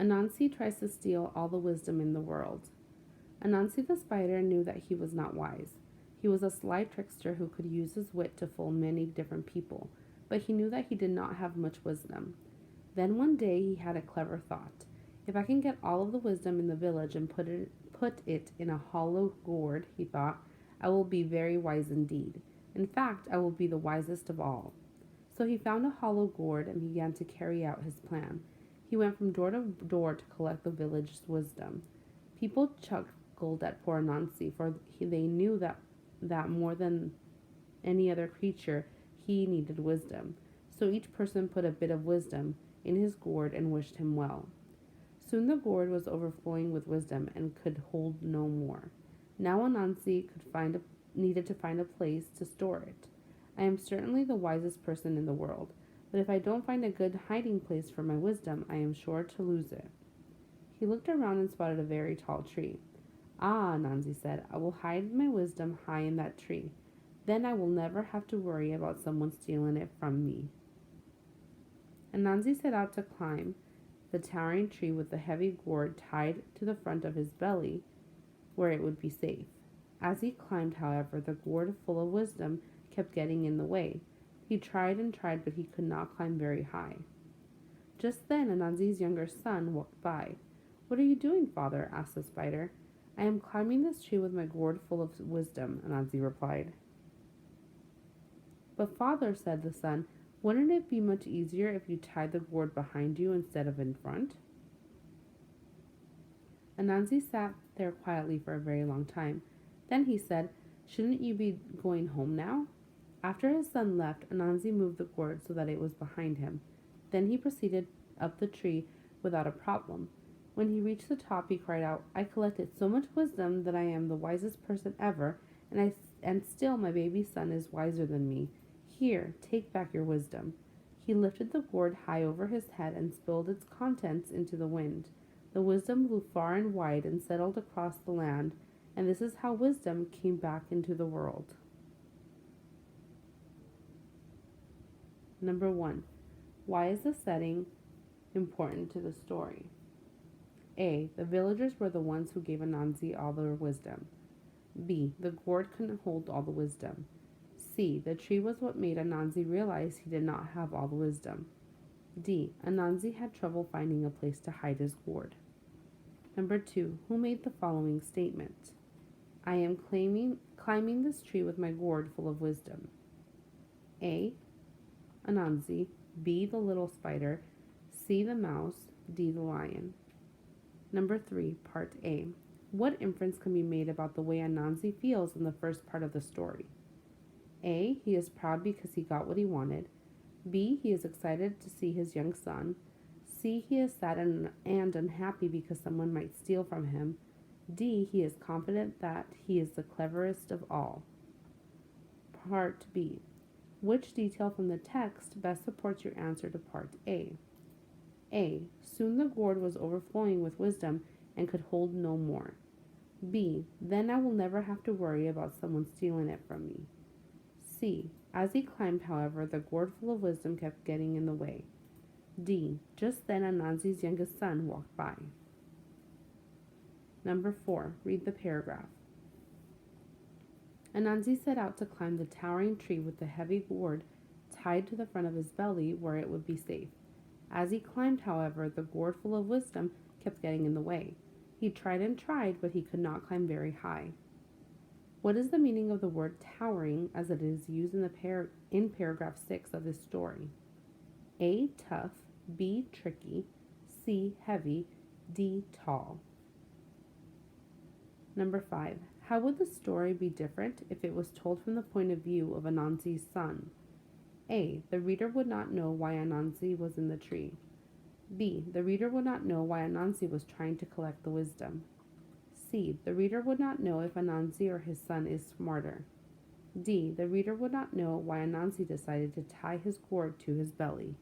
Anansi tries to steal all the wisdom in the world. Anansi the spider knew that he was not wise. He was a sly trickster who could use his wit to fool many different people, but he knew that he did not have much wisdom. Then one day he had a clever thought. If I can get all of the wisdom in the village and put it in a hollow gourd, he thought, I will be very wise indeed. In fact, I will be the wisest of all. So he found a hollow gourd and began to carry out his plan. He went from door to door to collect the village's wisdom. People chuckled at poor Nancy, for they knew that more than any other creature, he needed wisdom. So each person put a bit of wisdom in his gourd and wished him well. Soon the gourd was overflowing with wisdom and could hold no more. Now Anansi needed to find a place to store it. I am certainly the wisest person in the world, but if I don't find a good hiding place for my wisdom, I am sure to lose it. He looked around and spotted a very tall tree. Ah, Anansi said, I will hide my wisdom high in that tree. Then I will never have to worry about someone stealing it from me. Anansi set out to climb the towering tree with the heavy gourd tied to the front of his belly where it would be safe. As he climbed, however, the gourd full of wisdom kept getting in the way. He tried and tried, but he could not climb very high. Just then Anansi's younger son walked by. What are you doing, father? Asked the spider. I am climbing this tree with my gourd full of wisdom, Anansi replied. But father, said the son, wouldn't it be much easier if you tied the gourd behind you instead of in front? Anansi sat there quietly for a very long time. Then he said, shouldn't you be going home now? After his son left, Anansi moved the gourd so that it was behind him. Then he proceeded up the tree without a problem. When he reached the top, he cried out, I collected so much wisdom that I am the wisest person ever, and still my baby son is wiser than me. Here, take back your wisdom. He lifted the gourd high over his head and spilled its contents into the wind. The wisdom blew far and wide and settled across the land, and this is how wisdom came back into the world. Number 1. Why is the setting important to the story? A. The villagers were the ones who gave Anansi all their wisdom. B. The gourd couldn't hold all the wisdom. C. The tree was what made Anansi realize he did not have all the wisdom. D. Anansi had trouble finding a place to hide his gourd. Number 2. Who made the following statement? I am climbing this tree with my gourd full of wisdom. A. Anansi. B. The little spider. C. The mouse. D. The lion. Number 3. Part A. What inference can be made about the way Anansi feels in the first part of the story? A. He is proud because he got what he wanted. B. He is excited to see his young son. C. He is sad and unhappy because someone might steal from him. D. He is confident that he is the cleverest of all. Part B. Which detail from the text best supports your answer to Part A? A. Soon the gourd was overflowing with wisdom and could hold no more. B. Then I will never have to worry about someone stealing it from me. C. As he climbed, however, the gourd full of wisdom kept getting in the way. D. Just then Anansi's youngest son walked by. Number 4. Read the paragraph. Anansi set out to climb the towering tree with the heavy gourd tied to the front of his belly where it would be safe. As he climbed, however, the gourd full of wisdom kept getting in the way. He tried and tried, but he could not climb very high. What is the meaning of the word towering as it is used in paragraph 6 of this story? A. Tough. B. Tricky. C. Heavy. D. Tall. Number 5. How would the story be different if it was told from the point of view of Anansi's son? A. The reader would not know why Anansi was in the tree. B. The reader would not know why Anansi was trying to collect the wisdom. C. The reader would not know if Anansi or his son is smarter. D. The reader would not know why Anansi decided to tie his gourd to his belly.